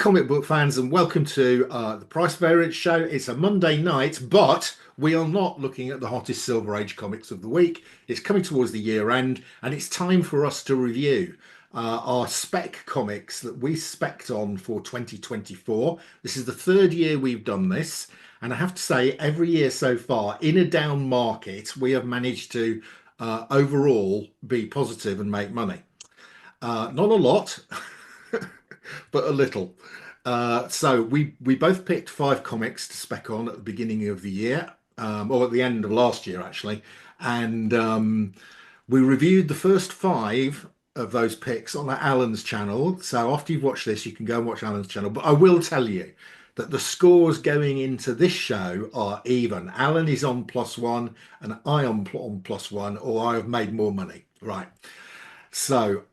comic book fans, and welcome to the Price Variance Show. It's a Monday night, but we are not looking at the hottest Silver Age comics of the week. It's coming towards the year end, and it's time for us to review our Spec comics that we spec'd on for 2024. This is the third year we've done this, and I have to say, every year so far, in a down market, we have managed to overall be positive and make money. Not a lot. But a little. So we both picked five comics to spec on at the beginning of the year, or at the end of last year actually, and we reviewed the first five of those picks on Allan's channel. So after you've watched this, you can go and watch Allan's channel. But I will tell you that the scores going into this show are even. Allan is on +1, and I am on +1, or I have made more money. Right. So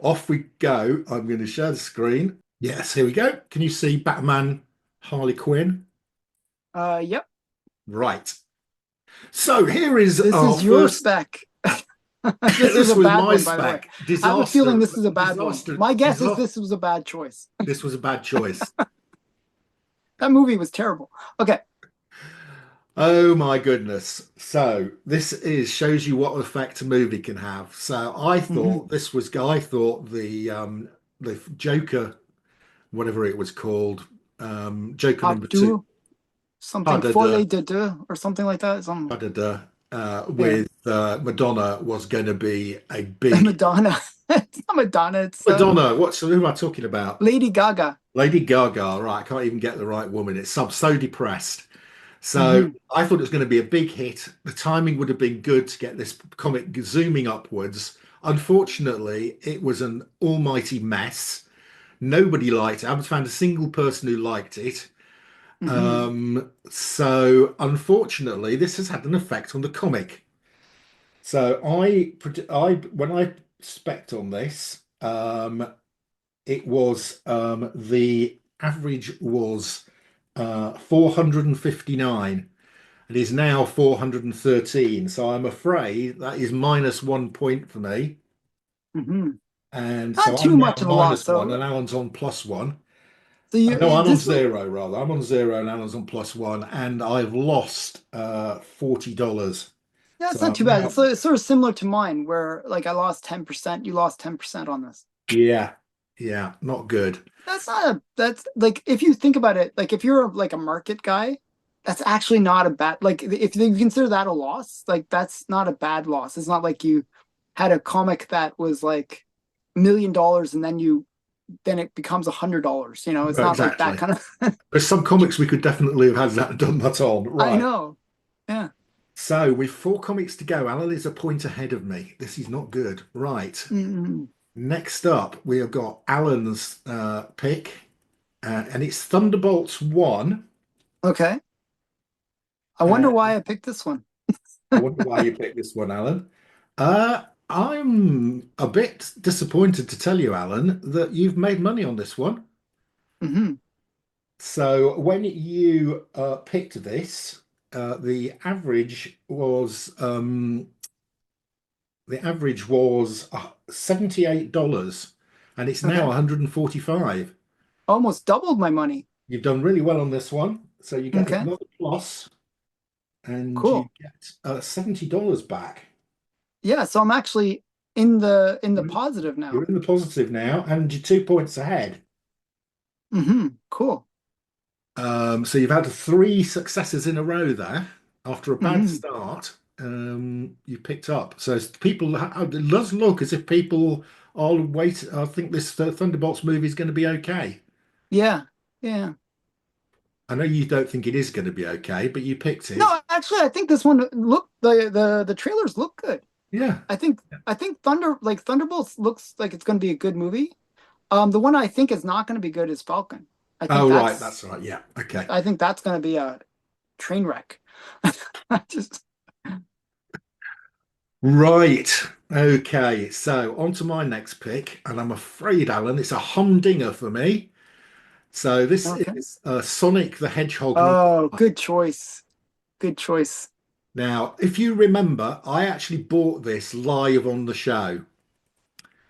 off we go. I'm going to share the screen. Yes, here we go. Can you see Batman, Harley Quinn? Yep. Right. So here is This our is your first. spec. This This was a was bad my one, by the way. spec. I have a feeling Disaster. this is a bad one. Disaster. My guess is Disaster. this was a bad choice. This was a bad choice. That movie was terrible. Okay. Oh my goodness. So this is shows you what effect a movie can have. So I Mm-hmm. thought this was I thought the Joker, whatever it was called, Joker number two. Abdu, something Da-da-da, folie de deux or something like that. Some da-da-da, yeah. with Madonna was going to be a big Madonna. It's not Madonna. It's Madonna. Who am I talking about? Lady Gaga. Lady Gaga. Right, I can't even get the right woman. I'm so depressed. So Mm-hmm. I thought it was going to be a big hit. The timing would have been good to get this comic zooming upwards. Unfortunately, it was an almighty mess. Nobody liked it. I haven't found a single person who liked it. Mm-hmm. So unfortunately, this has had an effect on the comic. So I when I spec'd on this, it was the average was 459. It is now 413. So I'm afraid that is -1 point for me. Mm-hmm. And Not so I'm too now much of a loss, -1 though. and Alan's on +1. So No, I'm on this was zero rather. I'm on zero and Alan's on +1, and I've lost $40. yeah, So it's not I'm too bad. now, It's sort of similar to mine, where like I lost 10%. You lost 10% on this. yeah, yeah, not good. That's like if you think about it, like if you're like a market guy, that's actually not a bad like if you consider that a loss, like that's not a bad loss. It's not like you had a comic that was like $1 million and then it becomes $100. It's not like that Exactly. kind of There's some comics we could definitely have had that done that on. I Right. know. Yeah. So with four comics to go, Alan is a point ahead of me. This is not good. Right. Mm. Next up, we have got Alan's pick, and it's Thunderbolts 1. Okay. I wonder Uh, why I picked this one. I wonder why you picked this one, Alan. I'm a bit disappointed to tell you, Alan, that you've made money on this one. Hmm. So when you picked this, the average was $78, and it's now Okay. 145. Almost doubled my money. You've done really well on this one, so you get Okay. another plus, and you Cool. get $70 back. Yeah, so I'm actually in the You're positive you're now. in the positive now, and you're 2 points ahead. Cool. So you've had three successes in a row there. After a bad Hmm. start, you picked up. So it does look as if people are wait. I think this Thunderbolts movie is going to be okay. Yeah. Yeah. I know you don't think it is going to be okay, but you picked it. No, actually, I think this one look the trailers look good. Yeah. I think Thunderbolts looks like it's going to be a good movie. The one I think is not going to be good is Falcon. I think Oh, right. that's That's right. Yeah. Okay. I think that's going to be a train wreck. Just Right. Okay. So on to my next pick, and I'm afraid, Alan, it's a humdinger for me. So this okay. is Sonic the Hedgehog number Oh, one. good choice. Good choice. Now, if you remember, I actually bought this live on the show.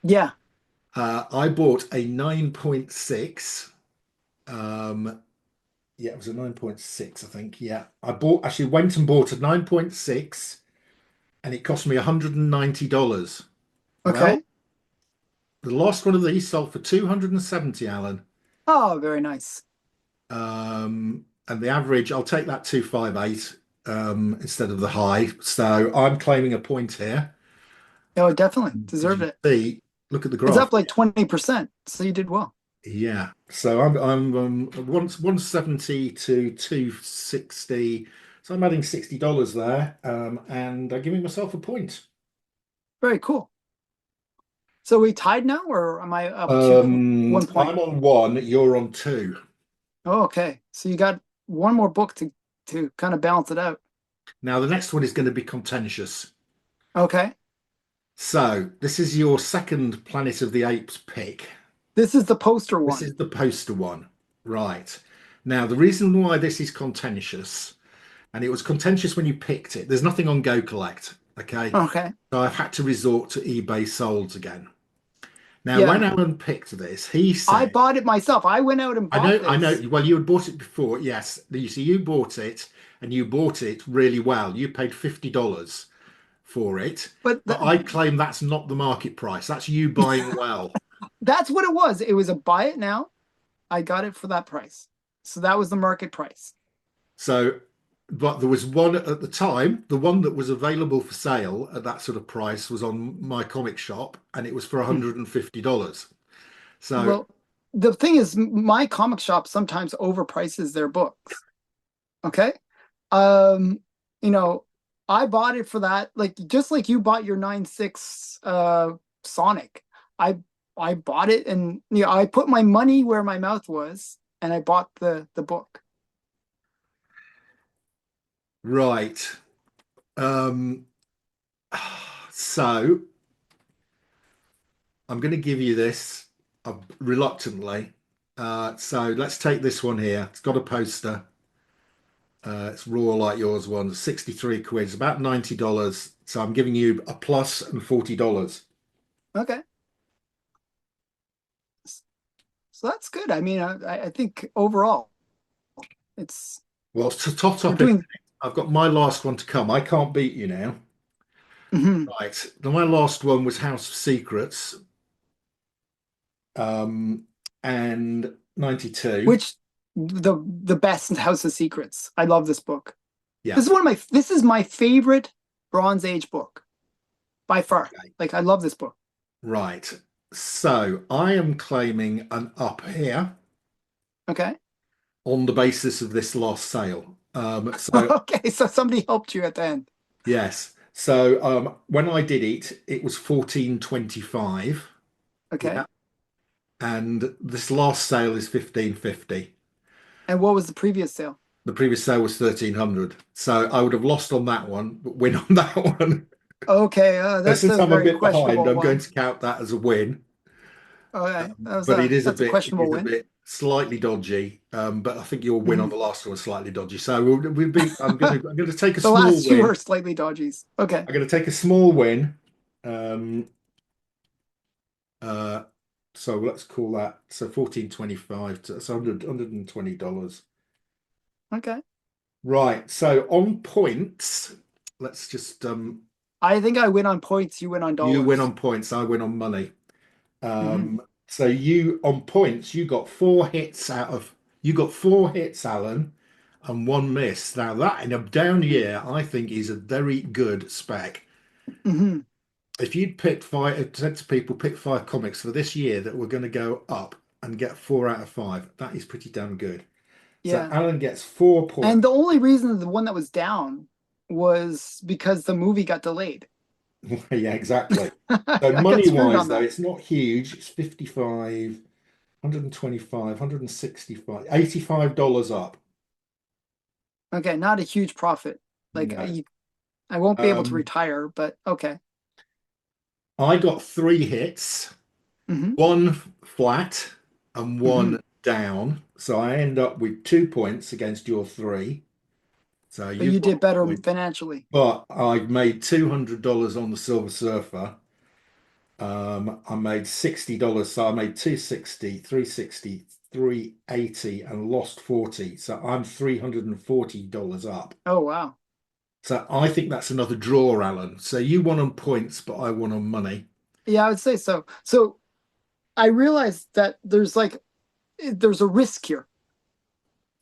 Yeah. I bought a 9.6. Um, yeah, it was a 9.6, I think. Yeah. I bought actually went and bought a 9.6 and it cost me $190. Well, Okay. the last one of these sold for 270, Alan. Oh, very nice. And the average, I'll take that 258 instead of the high. So I'm claiming a point here. Oh, definitely As deserved you it. see, look at the It's graph. up like 20%. So you did well. Yeah. So I'm 170 to 260. So I'm adding $60 there, and I'm giving myself a point. Very cool. So we tied now, or am I up 1 point? I'm on one, you're on two. Oh, okay. So you got one more book to kind of balance it out. Now the next one is going to be contentious. Okay. So this is your second Planet of the Apes pick. This is the poster This one. is the poster one. Right. Now, the reason why this is contentious, and it was contentious when you picked it, there's nothing on Go Collect. Okay. Okay. So I've had to resort to eBay solds again. Now, when Yeah. Alan picked this, he I said, bought it myself. I went out and bought I know, this, well, you had bought it before. Yes. You see, you bought it and you bought it really well. You paid $50 for it. but But I claim that's not the market price. That's you buying well. that's what it was. It was a buy it now. I got it for that price. So that was the market price. So, but there was one at the time, the one that was available for sale at that sort of price was on my comic shop and it was for Hmm. $150. So, Well, the thing is, my comic shop sometimes overprices their books. Okay. Um, you know, I bought it for that, like just like you bought your 9.6 Sonic. I I bought it and I put my money where my mouth was and I bought the book. right. Um, so I'm going to give you this reluctantly. So let's take this one here. It's got a poster. It's raw like yours one, 63 quid. It's about $90. So I'm giving you a plus and $40. Okay. So that's good. I mean, I think overall it's Well, to top we're up it, doing. I've got my last one to come. I can't beat you now. Mhm. Right. My last one was House of Secrets, and 92. Which the best House of Secrets. I love this book. Yeah. This is my favorite Bronze Age book by far. Okay. Like I love this book. Right. So I am claiming an up here Okay. on the basis of this last sale. So Okay, so somebody helped you at the end. yes. So when I did it, it was 14.25. Okay. Yeah. And this last sale is 15.50. And what was the previous sale? The previous sale was 1300. So I would have lost on that one, but win on that one. Okay, So that's since a I'm a very bit behind, questionable I'm going one. to count that as a win. Okay, But that's a it questionable is a win. bit slightly dodgy. But I think your win on Mhm. the last one was slightly dodgy. So I'm going to take a The small last two win. are slightly dodgies. Okay. I'm going to take a small win. Um, uh, so let's call that so 14.25 to so $120. Okay. Right. So on points, let's just I think I win on points, you win on you win dollars. on points, I win on money. Hmm. So you on points, you got four hits, Alan, and one miss. Now that in a down year, I think is a very good spec. Hmm. If you'd picked five, said to people, pick five comics for this year that were going to go up and get 4 out of 5, that is pretty damn good. So Yeah. Alan gets 4 points. And the only reason the one that was down was because the movie got delayed. Yeah, exactly. So I got money screwed wise, on though, that. it's not huge. It's 55, 125, 165, $85 up. Okay, not a huge profit. Like No. I won't be able to Um, retire, but okay. I got 3 hits, Hmm. one flat and Hmm. one down. So I end up with 2 points against your three. So But you've you got did a better point. financially. But I made $200 on the Silver Surfer. I made $60, so I made 260, 360, 380, and lost 40. So I'm $340 up. Oh wow. So I think that's another draw, Alan. So you won on points, but I won on money. Yeah, I would say so. So I realized that there's a risk here.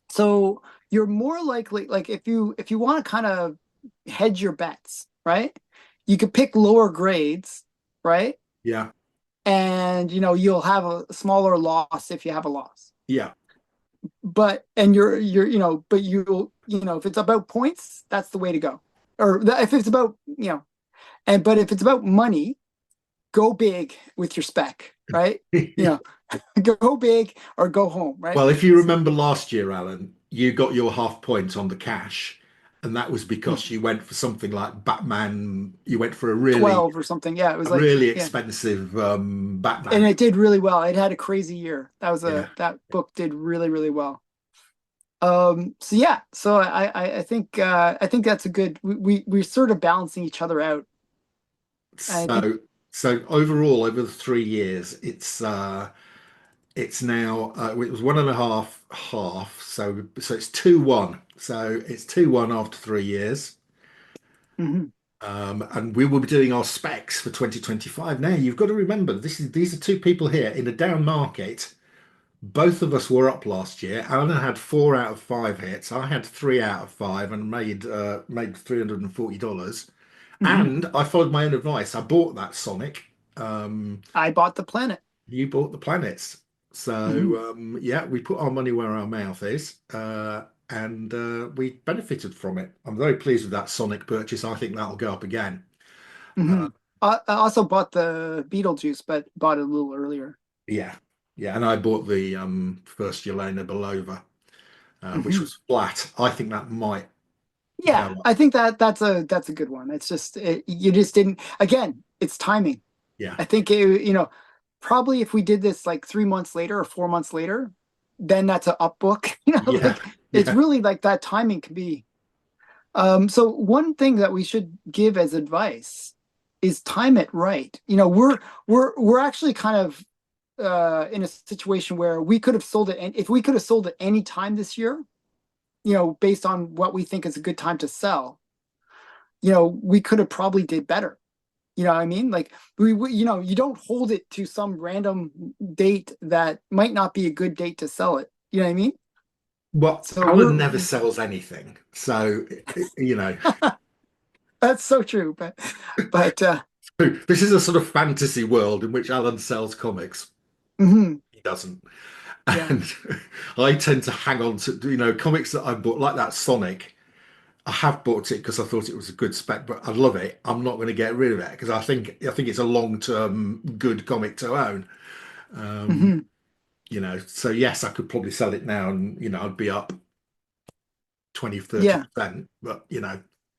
So you're more likely, like if you want to kind of hedge your bets, right? You could pick lower grades, right? Yeah, And you'll have a smaller loss if you have a loss. yeah, But and you're but if it's about points, that's the way to go. Or if it's about but if it's about money, go big with your spec, right? You know, go big or go home, right? Well, if you remember last year, Alan, you got your half point on the cash, and that was because you went for something like Batman. You went for 12 or something. Yeah, it was a like, really yeah. expensive And Batman. it did really well. It had a crazy year. Yeah. That book did really, really well. So yeah, so I think that's a good we're sort of balancing each other out. And I think So so overall, over the 3 years, it's now it was one and a half half. So it's 2-1. So it's 2-1 after 3 years. mhm, And we will be doing our specs for 2025. Now, you've got to remember, these are two people here in a down market. Both of us were up last year. Alan had 4 out of 5 hits. I had 3 out of 5 and made $340. mhm. And I followed my own advice. I bought that Sonic. Um, I bought the planet. you bought the planets. Mhm, So yeah, we put our money where our mouth is. And we benefited from it. I'm very pleased with that Sonic purchase. I think that'll go up again. Uh, mhm. I also bought the Beetlejuice, but bought it a little earlier. Yeah, yeah, and I bought the first Yelena Belova, which Mhm. was flat. I think that might Yeah, go up. I think that's a good one. It's just you just didn't again, it's timing. Yeah, I think probably if we did this like 3 months later or 4 months later, then that's a up book. yeah, Like it's yeah. really like that timing can be. So one thing that we should give as advice is time it right. We're actually kind of in a situation where we could have sold it, and if we could have sold it any time this year, based on what we think is a good time to sell, we could have probably did better. You know what I mean? Like you don't hold it to some random date that might not be a good date to sell it. You know what I mean? Well, So Alan never sells anything, so that's so true. But this is a sort of fantasy world in which Alan sells comics. mhm, He doesn't, yeah. and I tend to hang on to comics that I bought, like that Sonic. I have bought it because I thought it was a good spec, but I love it. I'm not going to get rid of it because I think it's a long-term good comic to own. Um, Mhm, so yes, I could probably sell it now and I'd be up 20, yeah. 30%, but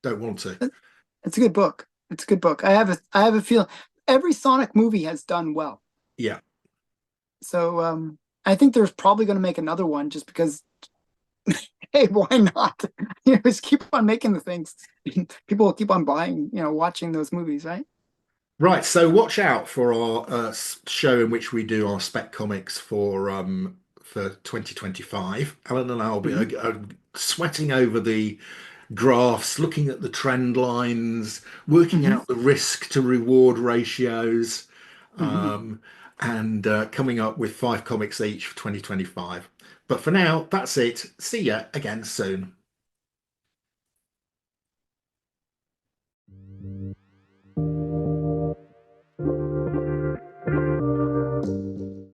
don't want to. It's a good book. It's a good book. I have a feel every Sonic movie has done well. Yeah. So I think there's probably going to make another one just because hey, why not? Just keep on making the things. People will keep on buying, watching those movies, right? Right, so watch out for our show in which we do our spec comics for 2025. Alan and I will be Hmm. sweating over the graphs, looking at the trend lines, working Hmm. out the risk to reward ratios, Hmm. um, and coming up with 5 comics each for 2025. But for now, that's it. See ya again soon.